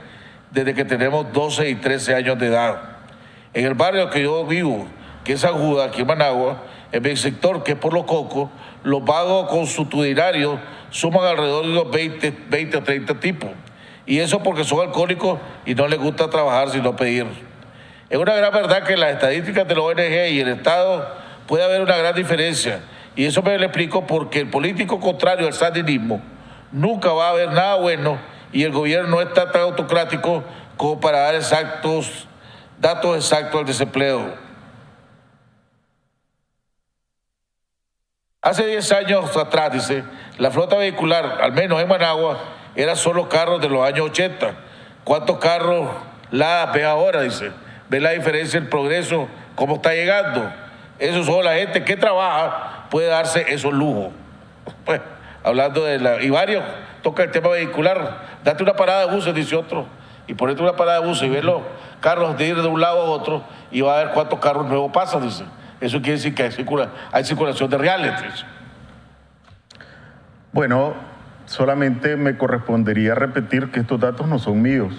desde que tenemos 12 y 13 años de edad. En el barrio que yo vivo, que es San Judas, aquí en Managua, en mi sector, que es por Los Cocos, los vagos consuetudinarios suman alrededor de unos 20 o 30 tipos. Y eso porque son alcohólicos y no les gusta trabajar sino pedir. Es una gran verdad que en las estadísticas de la ONG y el Estado puede haber una gran diferencia. Y eso me lo explico porque el político contrario al sandinismo nunca va a haber nada bueno y el gobierno no está tan autocrático como para dar datos exactos al desempleo. Hace 10 años atrás, dice, la flota vehicular, al menos en Managua, era solo carros de los años 80. ¿Cuántos carros ve ahora? Dice. ¿Ve la diferencia, el progreso, cómo está llegando? Eso solo la gente que trabaja puede darse esos lujos. Pues, hablando y varios toca el tema vehicular. Date una parada de buses, dice otro, y ponete una parada de buses y ver los carros de ir de un lado a otro y va a ver cuántos carros nuevos pasan, dice. Eso quiere decir que hay circulación de reales. Dice. Bueno, solamente me correspondería repetir que estos datos no son míos,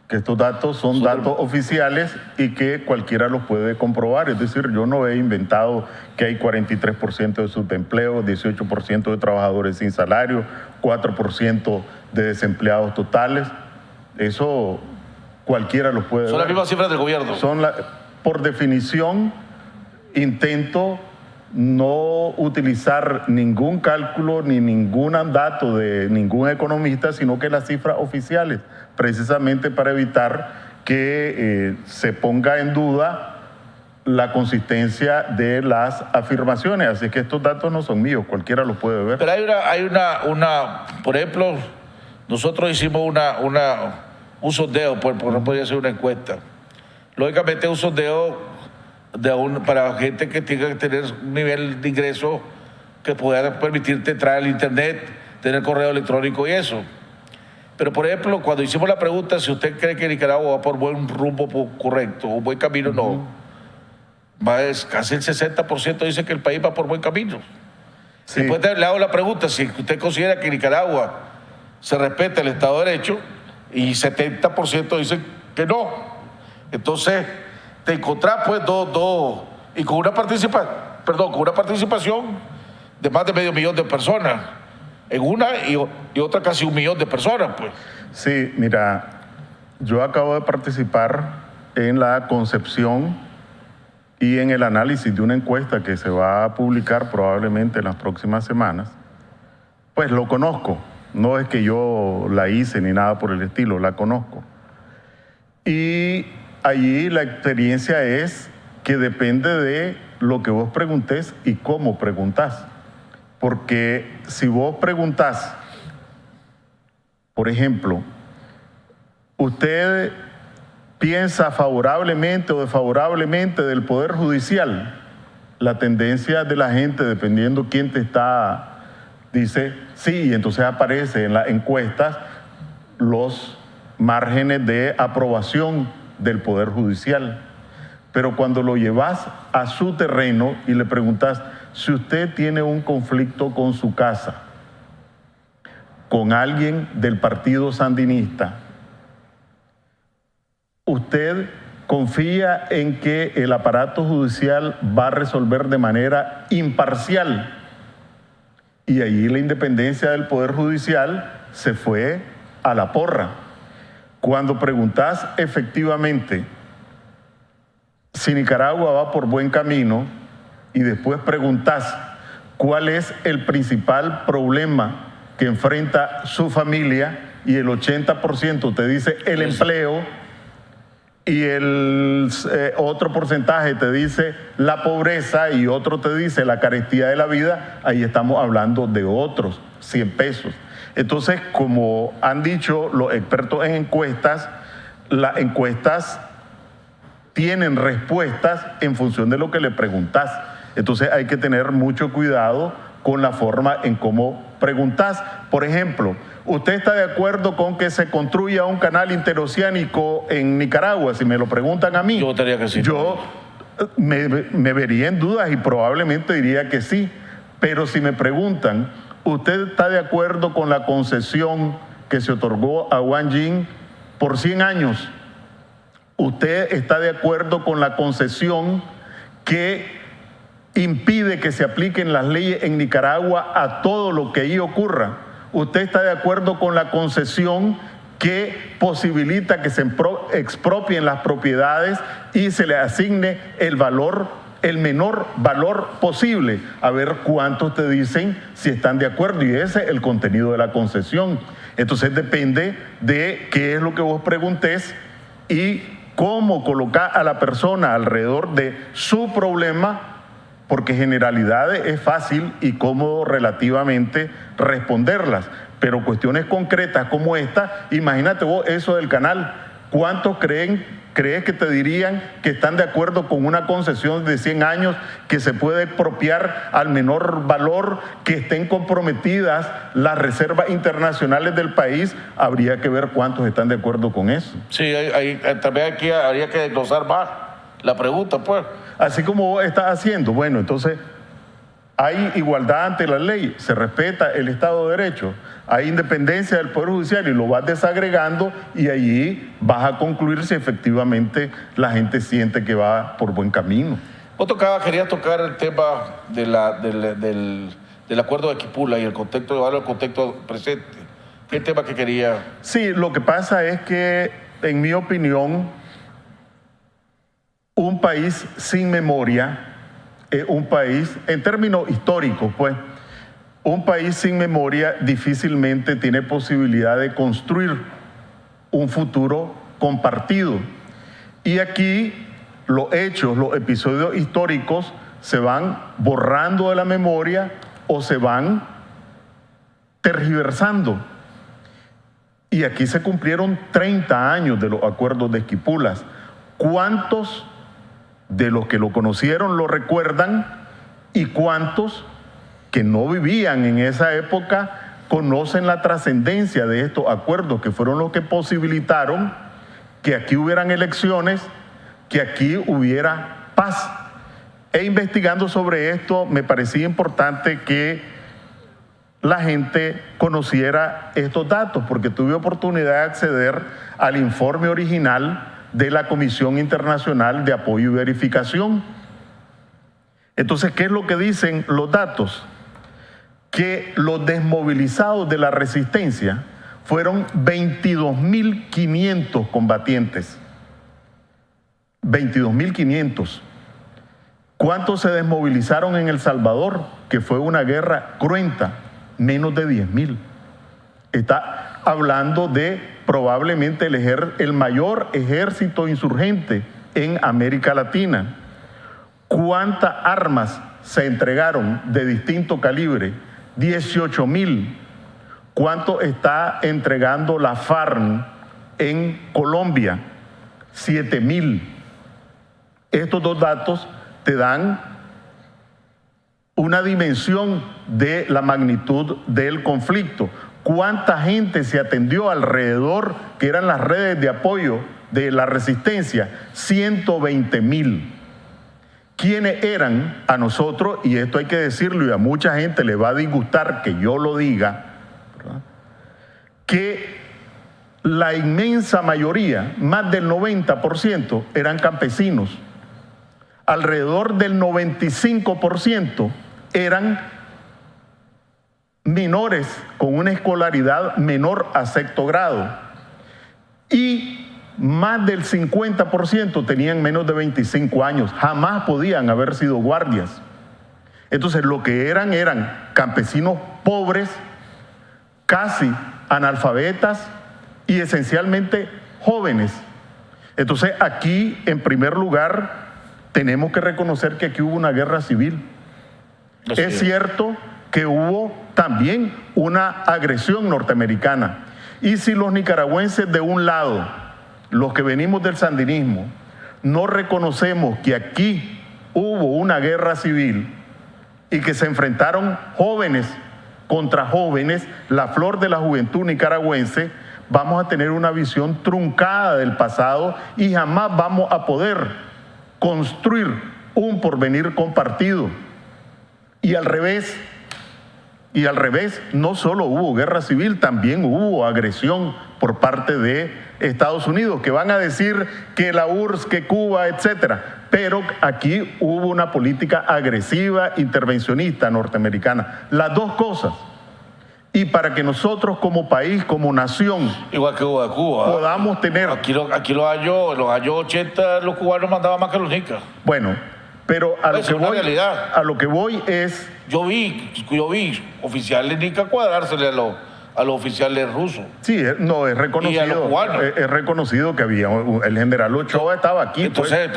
que estos datos son datos oficiales y que cualquiera los puede comprobar. Es decir, yo no he inventado que hay 43% de subempleo, 18% de trabajadores sin salario, 4% de desempleados totales. Eso cualquiera los puede ver. Son las mismas cifras del gobierno. Por definición, intento no utilizar ningún cálculo ni ningún dato de ningún economista, sino que las cifras oficiales, precisamente para evitar que se ponga en duda la consistencia de las afirmaciones. Así que estos datos no son míos, cualquiera los puede ver. Pero hay una por ejemplo, nosotros hicimos un sondeo, porque no podía ser una encuesta. Lógicamente un sondeo para gente que tenga que tener un nivel de ingreso que pueda permitirte entrar al internet, tener correo electrónico y eso. Pero, por ejemplo, cuando hicimos la pregunta si usted cree que Nicaragua va por buen rumbo correcto o buen camino, no. Casi el 60% dice que el país va por buen camino. Sí. Después le hago la pregunta si usted considera que Nicaragua se respeta el Estado de Derecho y 70% dicen que no. Entonces, te encontrás pues y con una participación de más de 500,000 de personas en una y otra casi 1,000,000 de personas, pues. Sí, mira, yo acabo de participar en la concepción y en el análisis de una encuesta que se va a publicar probablemente en las próximas semanas. Pues lo conozco No es que yo la hice ni nada por el estilo, la conozco. Y allí la experiencia es que depende de lo que vos preguntés y cómo preguntás. Porque si vos preguntás, por ejemplo, ¿usted piensa favorablemente o desfavorablemente del Poder Judicial? La tendencia de la gente, dependiendo quién te está, dice sí, y entonces aparece en las encuestas los márgenes de aprobación del Poder Judicial. Pero cuando lo llevas a su terreno y le preguntas, si usted tiene un conflicto con su casa, con alguien del partido sandinista, ¿usted confía en que el aparato judicial va a resolver de manera imparcial? Y allí la independencia del Poder Judicial se fue a la porra. Cuando preguntás efectivamente si Nicaragua va por buen camino y después preguntás cuál es el principal problema que enfrenta su familia y el 80% te dice el empleo y el otro porcentaje te dice la pobreza y otro te dice la carestía de la vida, ahí estamos hablando de otros 100 pesos. Entonces, como han dicho los expertos en encuestas, las encuestas tienen respuestas en función de lo que le preguntas. Entonces hay que tener mucho cuidado con la forma en cómo preguntas. Por ejemplo, ¿usted está de acuerdo con que se construya un canal interoceánico en Nicaragua? Si me lo preguntan a mí, yo votaría que sí. Yo me vería en dudas y probablemente diría que sí. Pero si me preguntan, ¿usted está de acuerdo con la concesión que se otorgó a Wang Jing por 100 años? ¿Usted está de acuerdo con la concesión que impide que se apliquen las leyes en Nicaragua a todo lo que ahí ocurra? ¿Usted está de acuerdo con la concesión que posibilita que se expropien las propiedades y se le asigne el valor, el menor valor posible? A ver cuántos te dicen si están de acuerdo, y ese es el contenido de la concesión. Entonces depende de qué es lo que vos preguntés y cómo colocar a la persona alrededor de su problema, porque generalidades es fácil y cómodo relativamente responderlas, pero cuestiones concretas como esta, imagínate vos eso del canal, ¿cuántos crees que te dirían que están de acuerdo con una concesión de 100 años que se puede expropiar al menor valor, que estén comprometidas las reservas internacionales del país? Habría que ver cuántos están de acuerdo con eso. Sí, también aquí habría que desglosar más la pregunta, pues. Así como vos estás haciendo, bueno, entonces hay igualdad ante la ley, se respeta el Estado de Derecho, hay independencia del Poder Judicial y lo vas desagregando y allí vas a concluir si efectivamente la gente siente que va por buen camino. Vos querías tocar el tema del acuerdo de Quipula y el contexto presente. ¿Qué tema que quería? Sí, lo que pasa es que, en mi opinión, un país sin memoria, un país, en términos históricos, pues, un país sin memoria difícilmente tiene posibilidad de construir un futuro compartido. Y aquí los hechos, los episodios históricos se van borrando de la memoria o se van tergiversando. Y aquí se cumplieron 30 años de los acuerdos de Esquipulas. ¿Cuántos de los que lo conocieron lo recuerdan y cuántos que no vivían en esa época conocen la trascendencia de estos acuerdos, que fueron los que posibilitaron que aquí hubieran elecciones, que aquí hubiera paz? E investigando sobre esto, me parecía importante que la gente conociera estos datos, porque tuve oportunidad de acceder al informe original de la Comisión Internacional de Apoyo y Verificación. Entonces, ¿qué es lo que dicen los datos? Que los desmovilizados de la resistencia fueron 22.500 combatientes. 22.500. ¿Cuántos se desmovilizaron en El Salvador? Que fue una guerra cruenta. Menos de 10.000. Está hablando de probablemente el mayor ejército insurgente en América Latina. ¿Cuántas armas se entregaron de distinto calibre? 18,000. ¿Cuánto está entregando la FARC en Colombia? 7,000. Estos dos datos te dan una dimensión de la magnitud del conflicto. ¿Cuánta gente se atendió alrededor, que eran las redes de apoyo de la resistencia? 120,000. ¿Quiénes eran a nosotros? Y esto hay que decirlo, y a mucha gente le va a disgustar que yo lo diga, ¿verdad? Que la inmensa mayoría, más del 90%, eran campesinos. Alrededor del 95% eran menores con una escolaridad menor a sexto grado. Y más del 50% tenían menos de 25 años. Jamás podían haber sido guardias. Entonces, lo que eran campesinos pobres, casi analfabetas y esencialmente jóvenes. Entonces, aquí, en primer lugar, tenemos que reconocer que aquí hubo una guerra civil. Es cierto que hubo también una agresión norteamericana. Y si los nicaragüenses de un lado, los que venimos del sandinismo, no reconocemos que aquí hubo una guerra civil y que se enfrentaron jóvenes contra jóvenes, la flor de la juventud nicaragüense, vamos a tener una visión truncada del pasado y jamás vamos a poder construir un porvenir compartido. Y al revés, no solo hubo guerra civil, también hubo agresión por parte de Estados Unidos, que van a decir que la URSS, que Cuba, etcétera. Pero aquí hubo una política agresiva, intervencionista norteamericana. Las dos cosas. Y para que nosotros como país, como nación, igual que Cuba, podamos tener... Aquí los años 80 los cubanos mandaban más que los nicas. Bueno, pero a lo que voy es... Yo vi oficiales nicas cuadrársele a los oficiales rusos. Sí, no, es reconocido. Y a los cubanos. Es reconocido que había, el general Ochoa estaba aquí. Entonces,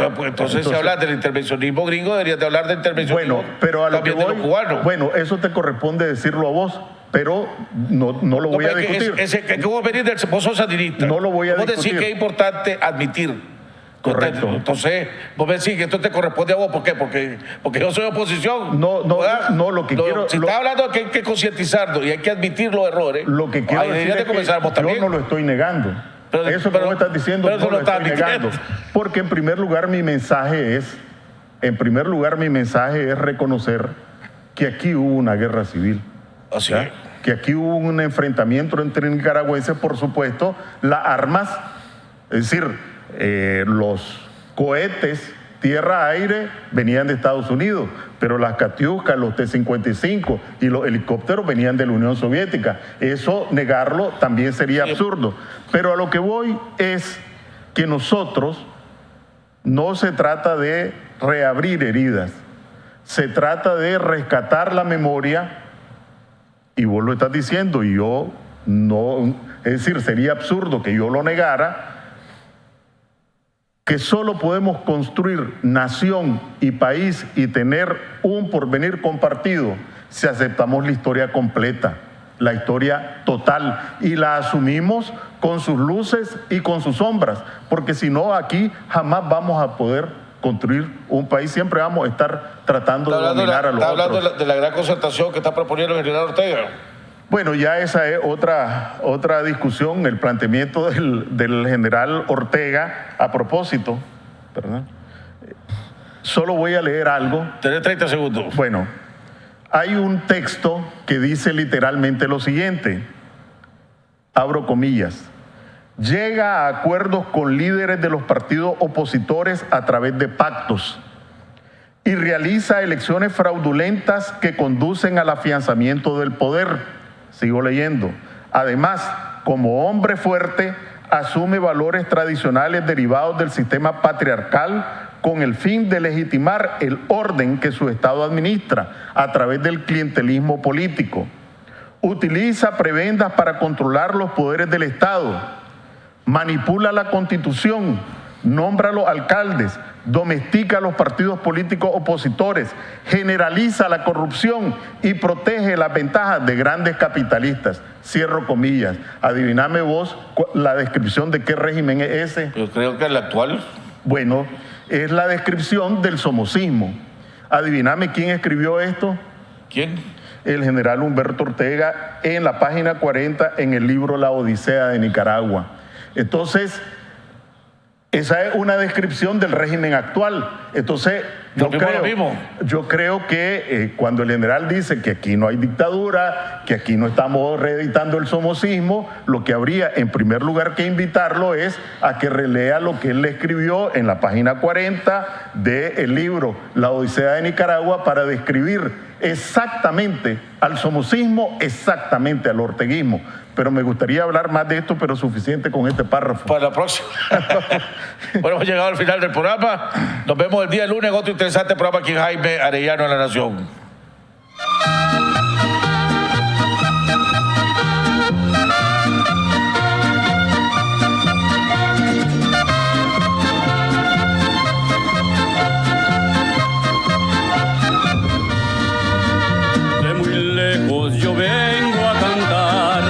si hablas del intervencionismo gringo, deberías de hablar de intervencionismo pero a lo también que voy, de los cubanos. Bueno, eso te corresponde decirlo a vos, pero no lo voy a discutir. Que vos venís del pozo sandinista. No lo voy a discutir. Vos decís que es importante admitir. Correcto. Entonces, vos me decís que esto te corresponde a vos. ¿Por qué? Porque yo soy oposición. No, lo que quiero... Si estás hablando de que hay que concientizarnos y hay que admitir los errores, lo que quiero decir es que yo no lo estoy negando. Eso que vos estás diciendo no lo estoy negando. Porque en primer lugar mi mensaje es reconocer que aquí hubo una guerra civil. Así es. Que aquí hubo un enfrentamiento entre nicaragüenses, por supuesto, las armas, es decir, los cohetes tierra-aire venían de Estados Unidos, pero las Katiuskas, los T-55 y los helicópteros venían de la Unión Soviética. Eso, negarlo, también sería absurdo. Pero a lo que voy es que nosotros no se trata de reabrir heridas, se trata de rescatar la memoria, y vos lo estás diciendo, y yo no, es decir, sería absurdo que yo lo negara, que solo podemos construir nación y país y tener un porvenir compartido si aceptamos la historia completa, la historia total, y la asumimos con sus luces y con sus sombras, porque si no, aquí jamás vamos a poder construir un país, siempre vamos a estar tratando de dominar a los otros. Está hablando de la gran concertación que está proponiendo el general Ortega. Bueno, ya esa es otra discusión, el planteamiento del general Ortega. A propósito, ¿verdad? Solo voy a leer algo. Tenés 30 segundos. Bueno, hay un texto que dice literalmente lo siguiente, abro comillas: llega a acuerdos con líderes de los partidos opositores a través de pactos y realiza elecciones fraudulentas que conducen al afianzamiento del poder. Sigo leyendo. Además, como hombre fuerte, asume valores tradicionales derivados del sistema patriarcal con el fin de legitimar el orden que su Estado administra a través del clientelismo político. utiliza prebendas para controlar los poderes del Estado, manipula la Constitución, nombra a los alcaldes, domestica a los partidos políticos opositores, generaliza la corrupción y protege las ventajas de grandes capitalistas. Cierro comillas. Adiviname vos la descripción de qué régimen es ese. Yo creo que el actual. Bueno, es la descripción del somocismo. Adiviname quién escribió esto. ¿Quién? El general Humberto Ortega en la página 40 en el libro La Odisea de Nicaragua. Entonces, esa es una descripción del régimen actual. Entonces, yo creo que cuando el general dice que aquí no hay dictadura, que aquí no estamos reeditando el somocismo, lo que habría en primer lugar que invitarlo es a que relea lo que él le escribió en la página 40 del libro La Odisea de Nicaragua para describir exactamente al somocismo, exactamente al orteguismo. Pero me gustaría hablar más de esto, pero suficiente con este párrafo. Para la próxima. Bueno, hemos llegado al final del programa. Nos vemos el día lunes en otro interesante programa aquí en Jaime Arellano en La Nación. De muy lejos yo vengo a cantar.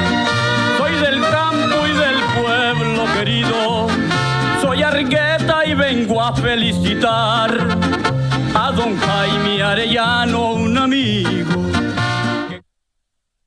Soy del campo y del pueblo querido. Soy Argueta y vengo a felicitar a don Jaime Arellano